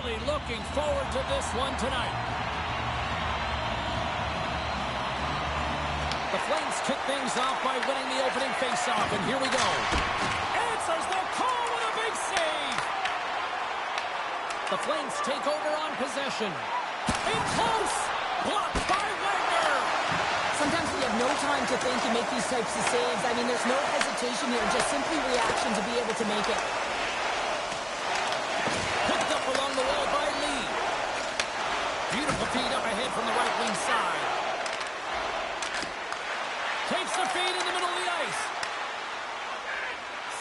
Really looking forward to this one tonight. The Flames kick things off by winning the opening faceoff, and here we go. Answers the call with a big save. The Flames take over on possession. In close, blocked by Wagner. Sometimes we have no time to think and make these types of saves. I mean, there's no hesitation here, just simply reaction to be able to make it. Picked up along the wall by Lee. Beautiful feed up ahead from the right wing side. Takes the feed in the middle of the ice.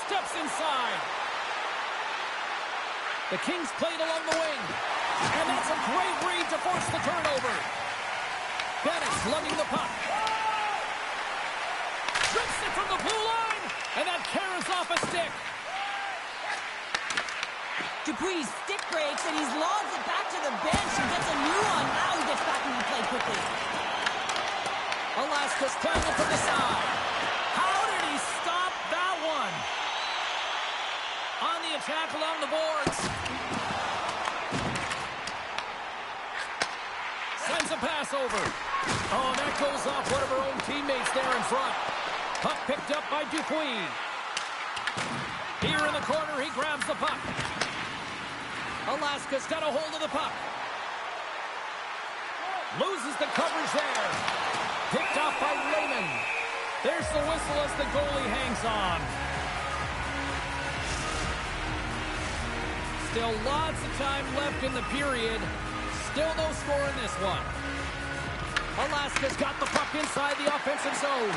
Steps inside. The Kings played along the wing. And that's a great read to force the turnover. Bennett slugging the puck. Trips it from the blue line. And that carries off a stick. Dupuis stick breaks, and he's lobbed it back to the bench and gets a new one. Now he gets back into play quickly. Alaska's playing it from the side. How did he stop that one? On the attack along the boards. Sends a pass over. Oh, that goes off one of her own teammates there in front. Puck picked up by Dupuis. Here in the corner, he grabs the puck. Alaska's got a hold of the puck. Loses the coverage there. Picked off by Raymond. There's the whistle as the goalie hangs on. Still lots of time left in the period. Still no score in this one. Alaska's got the puck inside the offensive zone.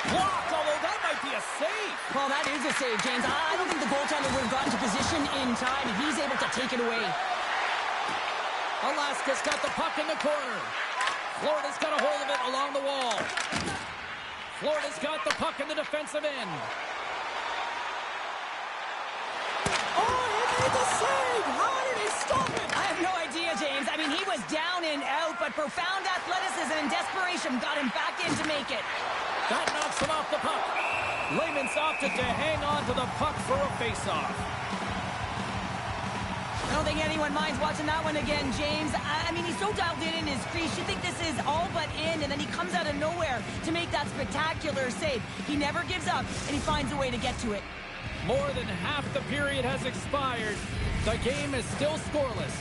Blocked, although that might be a save. Well, that is a save, James. I don't think the goaltender would have gotten to position in time, and he's able to take it away. Alaska's got the puck in the corner. Florida's got a hold of it along the wall. Florida's got the puck in the defensive end. Oh, he made the save! How did he stop it? I have no idea, James. I mean, he was down and out, but profound athleticism and desperation got him back in to make it. That knocks him off the puck. Layman's opted to hang on to the puck for a face-off. I don't think anyone minds watching that one again, James. I mean, he's so dialed in his crease. You think this is all but in, and then he comes out of nowhere to make that spectacular save. He never gives up, and he finds a way to get to it. More than half the period has expired. The game is still scoreless.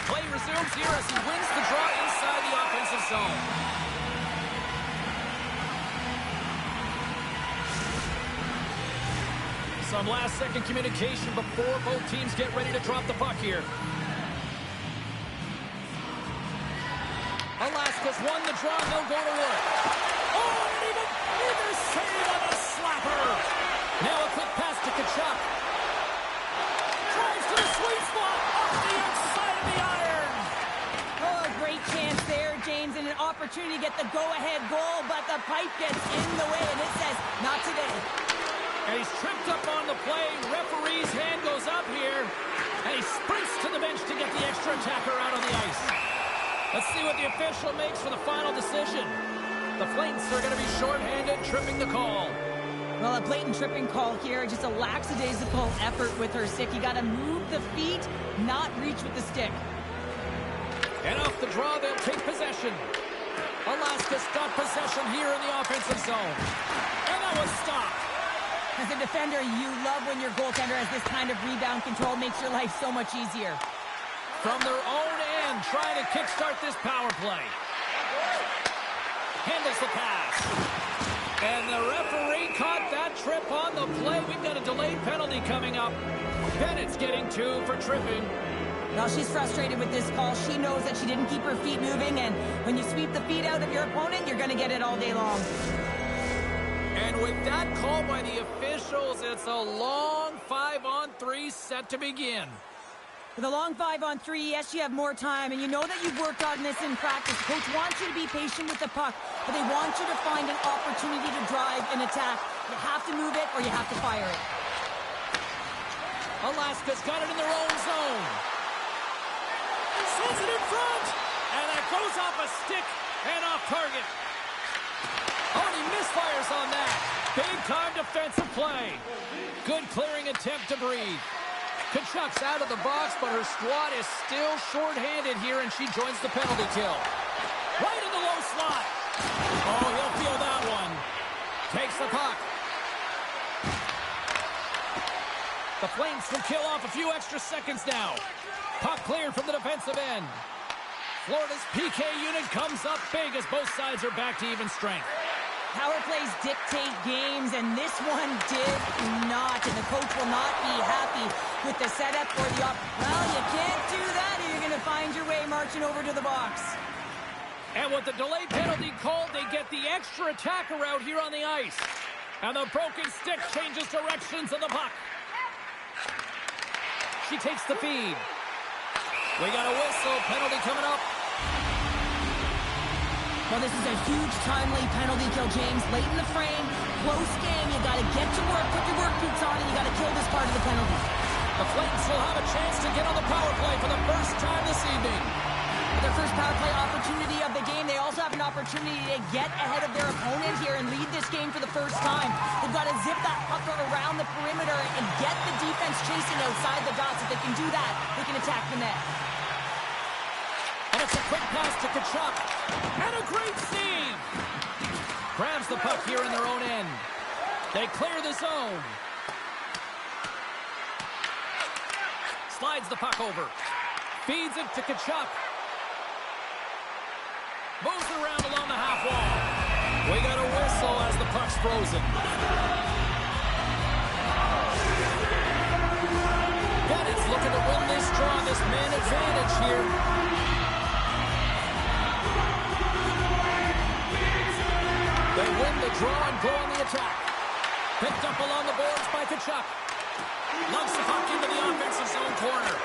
Play resumes here as he wins the draw inside the offensive zone. Some last-second communication before both teams get ready to drop the puck here. Alaska's won the draw, and they'll go to work. Oh, and even save on a slapper. Now a quick pass to Tkachuk. Drives to the sweet spot off the outside of the iron. Oh, a great chance there, James, and an opportunity to get the go-ahead goal, but the pipe gets in the way, and it says, not today. And he's tripped up on the play. Referee's hand goes up here. And he sprints to the bench to get the extra attacker out on the ice. Let's see what the official makes for the final decision. The Flames are going to be shorthanded, tripping the call. Well, a blatant tripping call here. Just a lackadaisical effort with her stick. You got to move the feet, not reach with the stick. And off the draw, they'll take possession. Alaska's got possession here in the offensive zone. And that was stopped. As a defender, you love when your goaltender has this kind of rebound control. Makes your life so much easier. From their own end, trying to kickstart this power play. Handles the pass. And the referee caught that trip on the play. We've got a delayed penalty coming up. Bennett's getting 2 for tripping. Well, she's frustrated with this call. She knows that she didn't keep her feet moving, and when you sweep the feet out of your opponent, you're going to get it all day long. And with that call by the officials, it's a long 5-on-3 set to begin. With a long 5-on-3, yes, you have more time, and you know that you've worked on this in practice. Coach wants you to be patient with the puck, but they want you to find an opportunity to drive and attack. You have to move it, or you have to fire it. Alaska's got it in their own zone. Sends it in front, and that goes off a stick and off target. Oh, and he misfires on that. Big-time defensive play. Good clearing attempt to breathe. Kachuk's out of the box, but her squad is still short-handed here, and she joins the penalty kill. Right in the low slot. Oh, he'll feel that one. Takes the puck. The Flames will kill off a few extra seconds now. Puck cleared from the defensive end. Florida's PK unit comes up big as both sides are back to even strength. Power plays dictate games, and this one did not. And the coach will not be happy with the setup or the Well, you can't do that, or you're going to find your way marching over to the box. And with the delayed penalty called, they get the extra attacker out here on the ice. And the broken stick changes directions of the puck. She takes the feed. We got a whistle. Penalty coming up. Well, this is a huge timely penalty kill, James. Late in the frame, close game. You got to get to work, put your work boots on, and you got to kill this part of the penalty. The Flames will have a chance to get on the power play for the first time this evening. With their first power play opportunity of the game, they also have an opportunity to get ahead of their opponent here and lead this game for the first time. They've got to zip that puck around the perimeter and get the defense chasing outside the dots. If they can do that, they can attack the net. And it's a quick pass to Kachuk. And a great save. Grabs the puck here in their own end. They clear the zone. Slides the puck over. Feeds it to Kachuk. Moves around along the half wall. We got a whistle as the puck's frozen. Bennett's looking to win this draw, this man advantage here. They win the draw and go on the attack. Picked up along the boards by Kachuk. Lumps the puck into the offensive zone corner.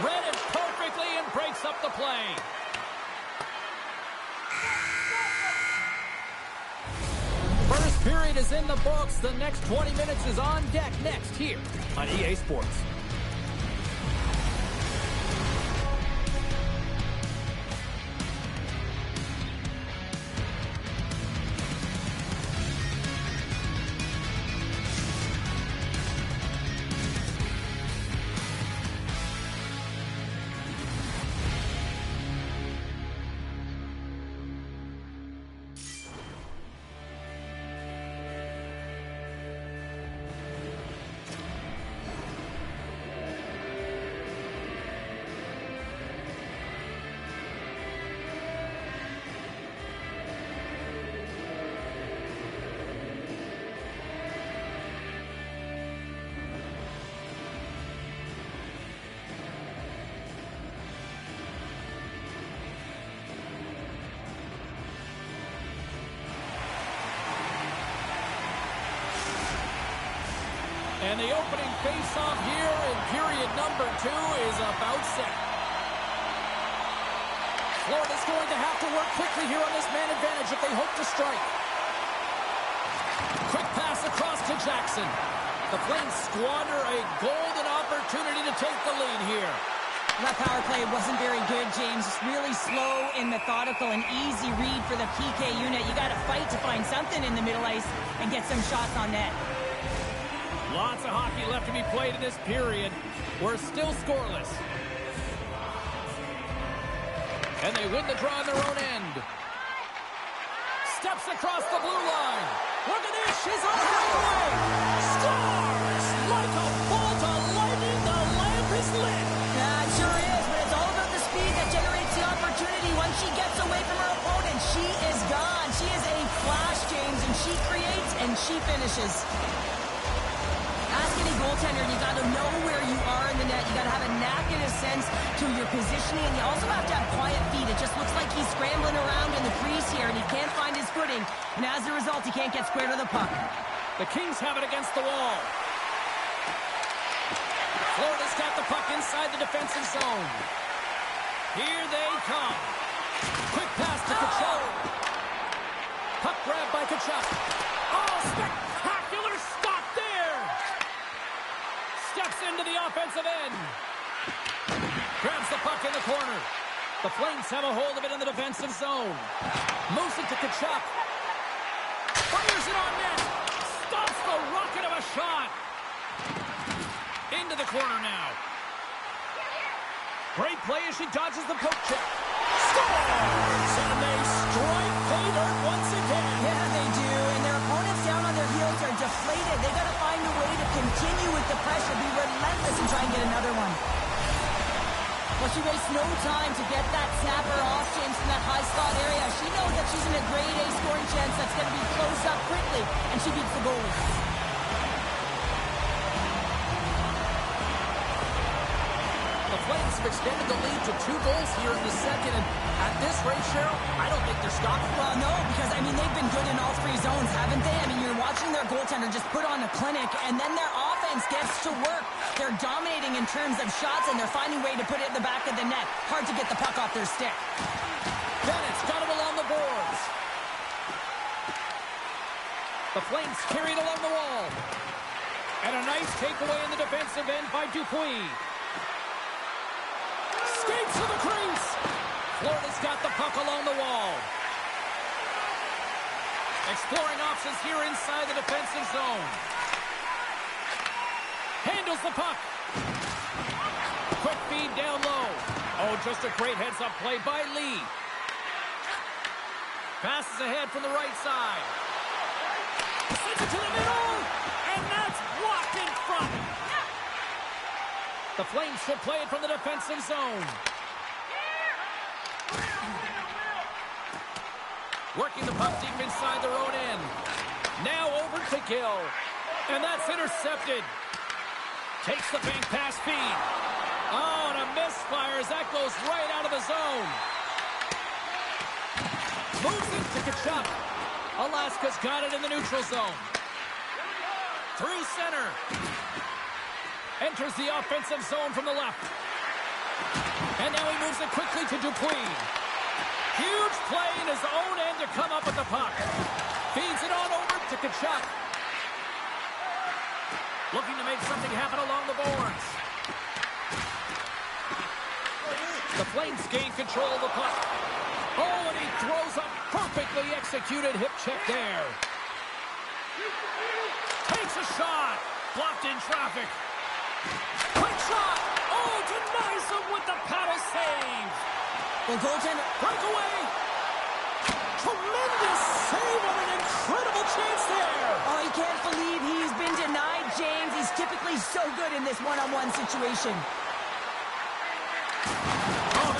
Read it perfectly and breaks up the play. First period is in the books. The next 20 minutes is on deck next here on EA Sports. And the opening face-off here in period number 2 is about set. Florida's going to have to work quickly here on this man advantage if they hope to strike. Quick pass across to Jackson. The Flames squander a golden opportunity to take the lead here. That power play wasn't very good, James. It's really slow and methodical, an easy read for the PK unit. You got to fight to find something in the middle ice and get some shots on net. Lots of hockey left to be played in this period. We're still scoreless. And they win the draw on their own end. Steps across the blue line. Look at this. She's on her way. Stars like a bolt of lightning. The lamp is lit. Yeah, it sure is, but it's all about the speed that generates the opportunity. Once she gets away from her opponent, she is gone. She is a flash, James, and she creates and she finishes. Ask any goaltender, you got to know where you are in the net. You got to have a knack and a sense to your positioning, and you also have to have quiet feet. It just looks like he's scrambling around in the crease here, and he can't find his footing, and as a result, he can't get square to the puck. The Kings have it against the wall. Florida's got the puck inside the defensive zone. Here they come. Quick pass to Kachuk. Puck grab by Kachuk. Oh, spectacular stop there. Steps into the offensive end. Grabs the puck in the corner. The Flames have a hold of it in the defensive zone. Moves it to Kachuk. Fires it on net. a rocket of a shot. Into the corner now. Great play as she dodges the poke check. Scores! And they strike pay dirt once again. Yeah, they do. And their opponents down on their heels are deflated. They got to find a way to continue with the pressure, be relentless, and try and get another one. Well, she wastes no time to get that snapper off James in that high slot area. She knows that she's in a grade A scoring chance that's going to be close up quickly, and she beats the goalie. The Flames have extended the lead to 2 goals here in the second, and at this rate, Cheryl, I don't think they're stopping. Well, no, because, I mean, they've been good in all 3 zones, haven't they? I mean, you're watching their goaltender just put on a clinic, and then their offense gets to work. They're dominating in terms of shots, and they're finding a way to put it in the back of the net. Hard to get the puck off their stick. Bennett's got it along the boards. The Flames carry it along the wall. And a nice takeaway in the defensive end by Dupuis. Skates to the crease. Florida's got the puck along the wall. Exploring options here inside the defensive zone. Handles the puck. Quick feed down low. Oh, just a great heads-up play by Lee. Passes ahead from the right side. Sends it to the middle. And that's blocked in front. The Flames should play it from the defensive zone. Working the puck deep inside their own end. Now over to Gill. And that's intercepted. Takes the bank pass feed. Oh, and a misfire as that goes right out of the zone. Moves it to Kachuk. Alaska's got it in the neutral zone. Through center. Enters the offensive zone from the left. And now he moves it quickly to Dupuis. Huge play in his own end to come up with the puck. Feeds it on over to Kachuk. Looking to make something happen along the boards. The Flames gain control of the puck. Oh, and he throws a perfectly executed hip check there. Takes a shot. Blocked in traffic. Quick shot! Oh, denies him with the paddle save! Well, goaltender... Breakaway! Tremendous save on an incredible chance there! Oh, he can't believe he's been denied, James. He's typically so good in this one-on-one situation. Oh,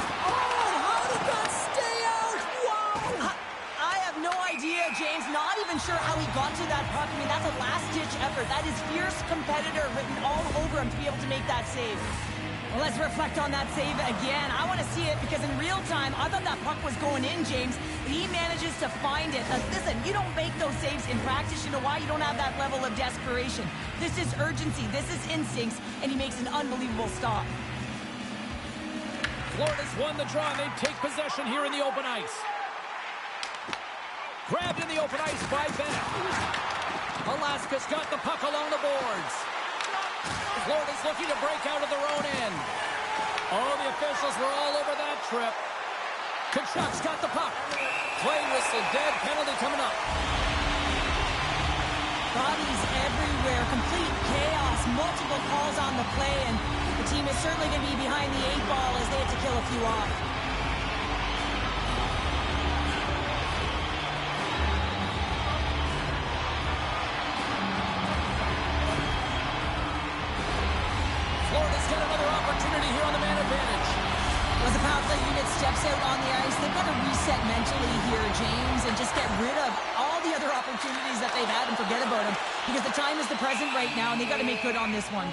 how did that stay out? Wow! I have no idea, James. Not even sure how he got to that puck. I mean, that's a last-ditch effort. That is fierce competitor written all over him to be able to make that save. Well, let's reflect on that save again. I want to see it because in real time, I thought that puck was going in, James. But he manages to find it. Now, listen, you don't make those saves in practice. You know why? You don't have that level of desperation. This is urgency. This is instincts. And he makes an unbelievable stop. Florida's won the draw, and they take possession here in the open ice. Grabbed in the open ice by Bennett. Alaska's got the puck along the boards. Florida's looking to break out of their own end. Oh, the officials were all over that trip. Kachuk's got the puck. Play whistle, dead, penalty coming up. Bodies everywhere, complete chaos, multiple calls on the play, and the team is certainly going to be behind the 8-ball as they had to kill a few off. Florida's got another opportunity here on the man advantage. As the power play unit steps out on the ice, they've got to reset mentally here, James, and just get rid of all the other opportunities that they've had and forget about them, because the time is the present right now, and they've got to make good on this one.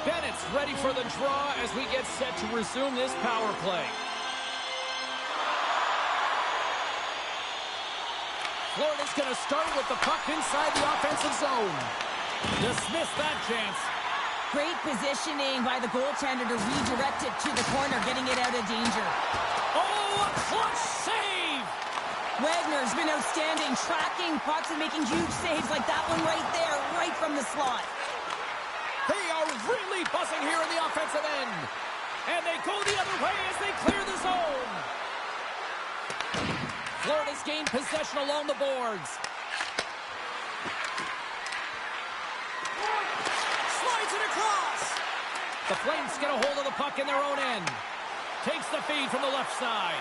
Bennett's ready for the draw as we get set to resume this power play. Florida's going to start with the puck inside the offensive zone. Dismiss that chance. Great positioning by the goaltender to redirect it to the corner, getting it out of danger. Oh, a clutch save! Wagner's been outstanding, tracking pucks and making huge saves like that one right there, right from the slot. They are really buzzing here in the offensive end. And they go the other way as they clear the zone. Florida's gained possession along the boards. Slides it across. The Flames get a hold of the puck in their own end. Takes the feed from the left side.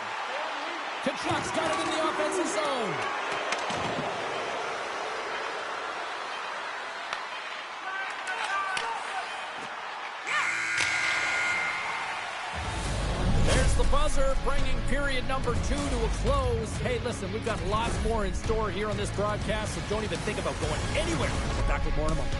Kachuk's got it in the offensive zone. There's the buzzer, bringing period number 2 to a close. Hey, listen, we've got lots more in store here on this broadcast, so don't even think about going anywhere. We're back with more in a moment.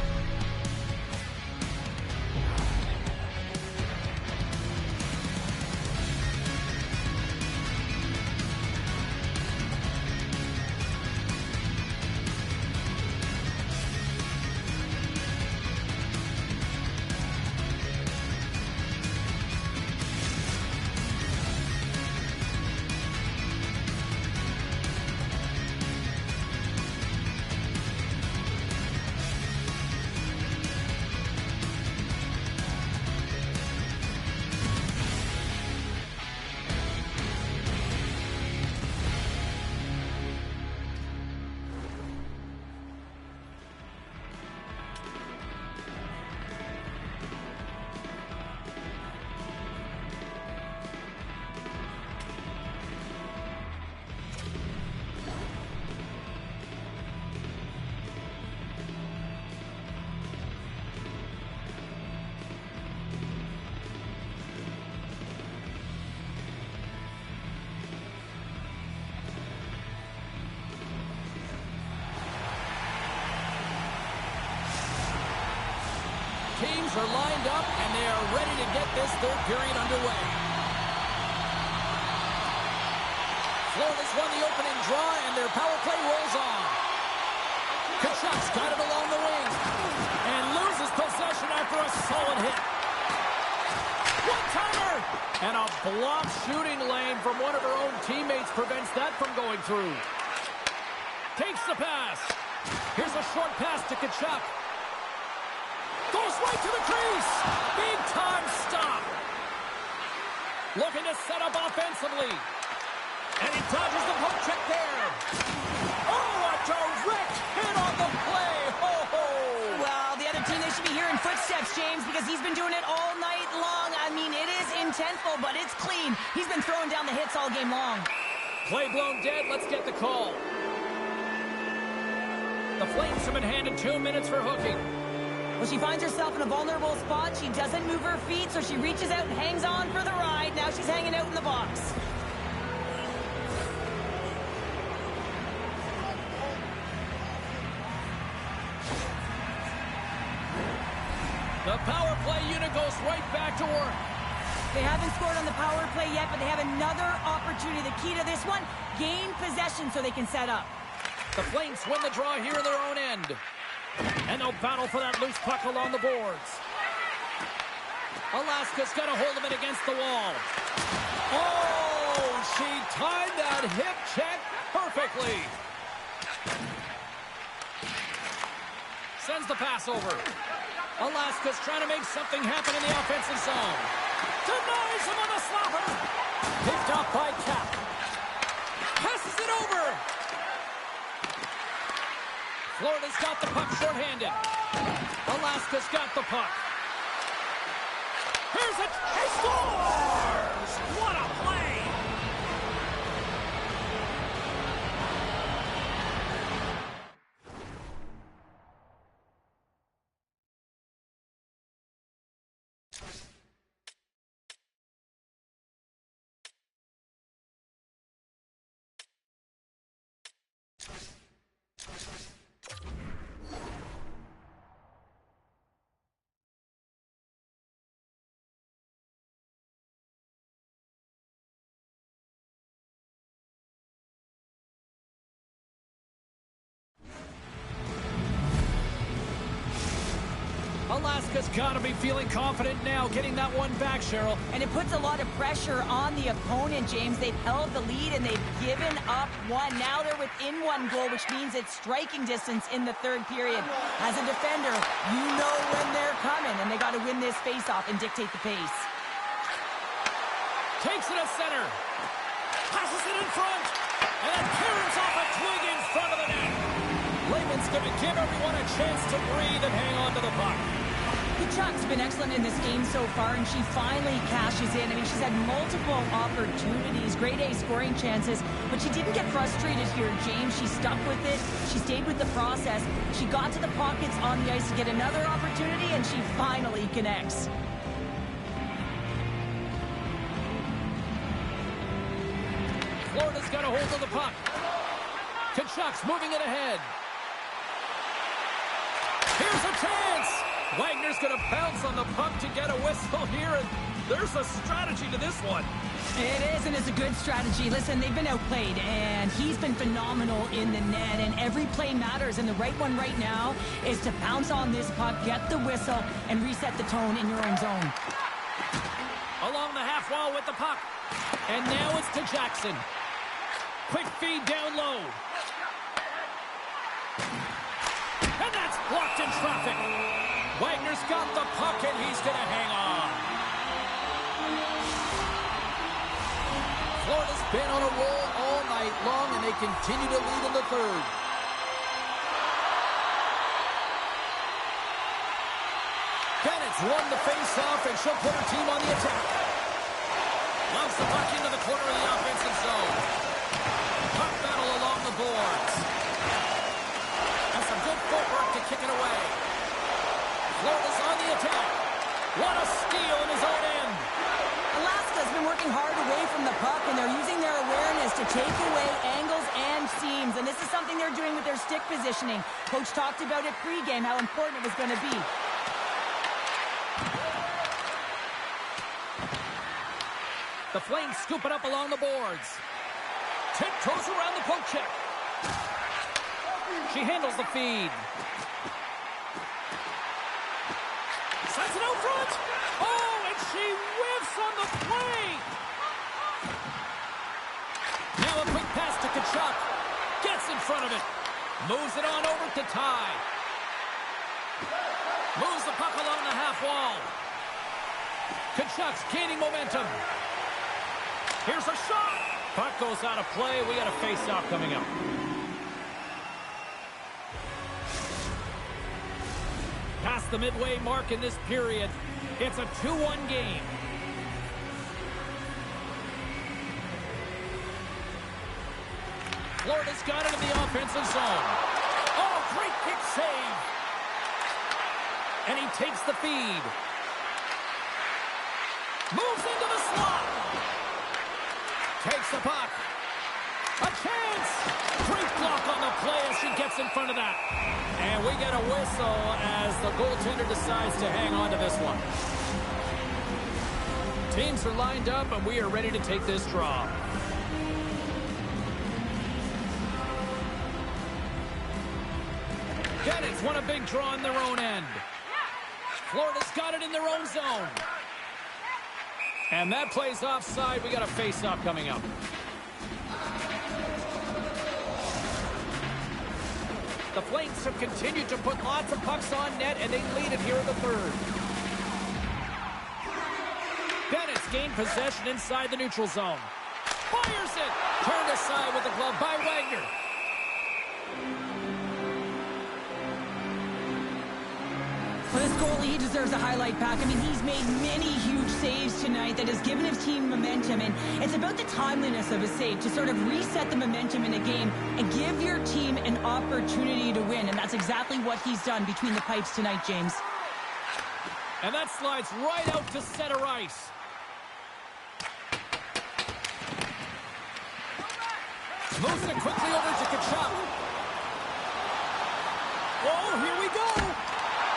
Teams are lined up, and they are ready to get this third period underway. Florida's won the opening draw, and their power play rolls on. Kachuk's got it along the wing, and loses possession after a solid hit. One-timer! And a blocked shooting lane from one of her own teammates prevents that from going through. Takes the pass. Here's a short pass to Kachuk. Goes right to the crease. Big time stop. Looking to set up offensively. And he dodges the poke check there. Oh, a direct hit on the play. Ho-ho. Well, the other team, they should be hearing footsteps, James, because he's been doing it all night long. I mean, it is intentful, but it's clean. He's been throwing down the hits all game long. Play blown dead. Let's get the call. The Flames have been handed 2 minutes for hooking. Well, she finds herself in a vulnerable spot. She doesn't move her feet, so she reaches out and hangs on for the ride. Now she's hanging out in the box. The power play unit goes right back to work. They haven't scored on the power play yet, but they have another opportunity. The key to this one, gain possession so they can set up. The Flames win the draw here in their own end. And they'll battle for that loose puck along the boards. Alaska's got a hold of it against the wall. Oh, she timed that hip check perfectly. Sends the pass over. Alaska's trying to make something happen in the offensive zone. Denies him on the slapper. Picked up by Cap. Passes it over. Florida's got the puck shorthanded. Alaska's got the puck. Here's it. He scores! What a play! Alaska's got to be feeling confident now, getting that one back, Cheryl. And it puts a lot of pressure on the opponent, James. They've held the lead and they've given up one. Now they're within one goal, which means it's striking distance in the third period. As a defender, you know when they're coming, and they got to win this face-off and dictate the pace. Takes it at center. Passes it in front. And then clearance off a twig in front of the net. Layman's going to give everyone a chance to breathe and hang on to the puck. Kachuk's been excellent in this game so far, and she finally cashes in. I mean, she's had multiple opportunities, grade A scoring chances, but she didn't get frustrated here, James. She stuck with it. She stayed with the process. She got to the pockets on the ice to get another opportunity, and she finally connects. Florida's got a hold of the puck. Kachuk's moving it ahead. Here's a chance. Wagner's going to bounce on the puck to get a whistle here, and there's a strategy to this one. It is, and it's a good strategy. Listen, they've been outplayed, and he's been phenomenal in the net, and every play matters, and the right one right now is to bounce on this puck, get the whistle, and reset the tone in your own zone. Along the half wall with the puck, and now it's to Jackson. Quick feed down low. And that's blocked in traffic. Wagner's got the puck, and he's going to hang on. Florida's been on a roll all night long, and they continue to lead in the third. Bennett's won the face-off, and she'll put her team on the attack. Loves the puck into the corner of the offensive zone. Puck battle along the boards. Has some good footwork to kick it away. Florida's on the attack. What a steal in his own end. Alaska's been working hard away from the puck, and they're using their awareness to take away angles and seams. And this is something they're doing with their stick positioning. Coach talked about it pregame, how important it was going to be. The Flames scoop it up along the boards. Tiptoes around the poke check. She handles the feed. Sends it out front. Oh, and she whiffs on the play. Now a quick pass to Kachuk. Gets in front of it. Moves it on over to Ty. Moves the puck along the half wall. Kachuk's gaining momentum. Here's a shot. Puck goes out of play. We got a face-off coming up. Past the midway mark in this period. It's a 2-1 game. Florida's got it in the offensive zone. Oh, great kick save. And he takes the feed. Moves into the slot. Takes the puck. A chance. Great block on the play as she gets in front of that. And we get a whistle as the goaltender decides to hang on to this one. Teams are lined up, and we are ready to take this draw. Bennett's won a big draw in their own end. Florida's got it in their own zone. And that plays offside. We got a face-off coming up. The Flames have continued to put lots of pucks on net, and they lead it here in the third. Bennett's gained possession inside the neutral zone. Fires it! Turned aside with the glove by Wagner. Well, this goalie, he deserves a highlight pack. I mean, he's made many huge saves tonight that has given his team momentum, and it's about the timeliness of a save to sort of reset the momentum in a game and give your team an opportunity to win, and that's exactly what he's done between the pipes tonight, James. And that slides right out to center ice. Moves it quickly over to Kachuk. Oh, here we go.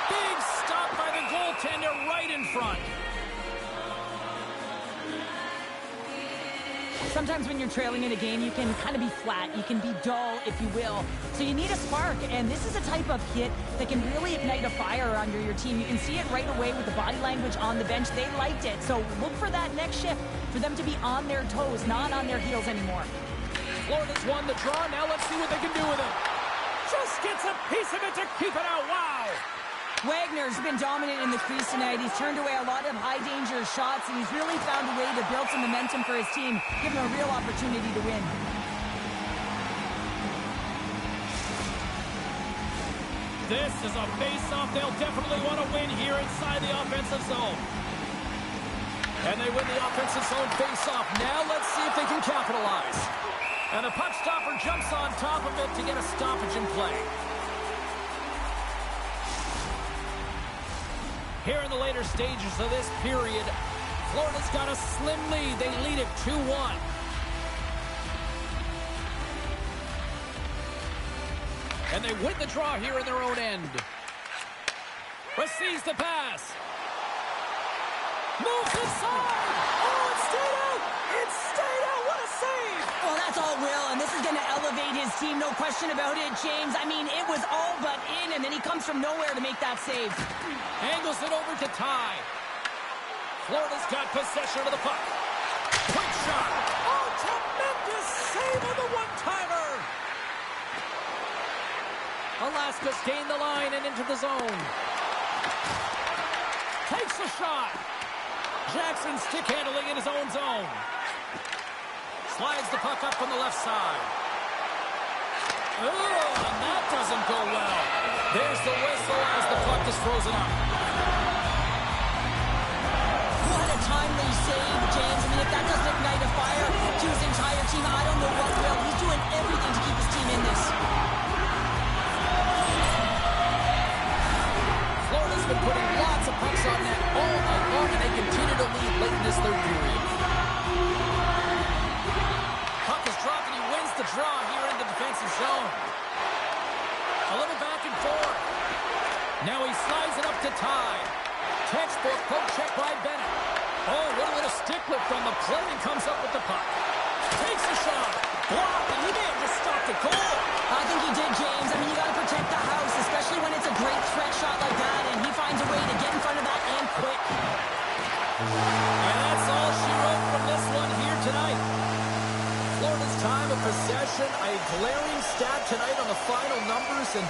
Big stop by the goaltender right in front. Sometimes when you're trailing in a game, you can kind of be flat. You can be dull, if you will. So you need a spark, and this is a type of hit that can really ignite a fire under your team. You can see it right away with the body language on the bench. They liked it. So look for that next shift, for them to be on their toes, not on their heels anymore. Florida's won the draw. Now let's see what they can do with it. Just gets a piece of it to keep it out. Wow. Wagner's been dominant in the crease tonight. He's turned away a lot of high-danger shots, and he's really found a way to build some momentum for his team, give him a real opportunity to win. This is a face-off they'll definitely want to win here inside the offensive zone. And they win the offensive zone face-off. Now let's see if they can capitalize. And the puck stopper jumps on top of it to get a stoppage in play. Here in the later stages of this period, Florida's got a slim lead. They lead it 2-1. And they win the draw here in their own end. Receives the pass. Moves inside. Oh, it stayed out. It stayed out. What a save. Well, that's all Will, and this is going to elevate his team, no question about it, James. I mean, it was all but in, and then he comes from nowhere to make that save. Angles it over to Ty. Florida's got possession of the puck. Quick shot. Oh, tremendous save on the one-timer. Alaska's gained the line and into the zone. Takes a shot. Jackson stick handling in his own zone. Slides the puck up from the left side. Oh, and that doesn't go well. There's the whistle as the puck is frozen up. What a timely save, James. I mean, if that doesn't ignite a fire to his entire team, I don't know what will. He's doing everything to keep his team in this. Florida's been putting lots of pucks on net all night long, and they continue to lead late in this third period. Puck is dropped, and he wins the draw here in the defensive zone. A little back and forth. Now he slides it up to Ty. Textbook poke check by Bennett. Oh, what a little stick lift on the play, and comes up with the puck. Takes a shot. Blocked, and he may have just stopped it cold. I think he did, James. I mean, you got to protect the house, especially when it's a great threat shot like that, and he finds a way to get in front of that and quick. And that's all she wrote from this one here tonight. Florida's time of possession, a glaring stat tonight on the final numbers, and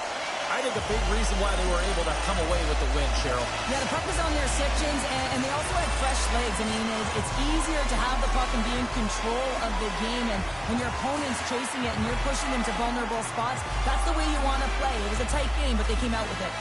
I think a big reason why they were able to come away with the win, Cheryl. Yeah, the puck was on their sections, and they also had fresh legs. I mean, it's easier to have the puck and be in control of the game, and when your opponent's chasing it and you're pushing them to vulnerable spots, that's the way you want to play. It was a tight game, but they came out with it.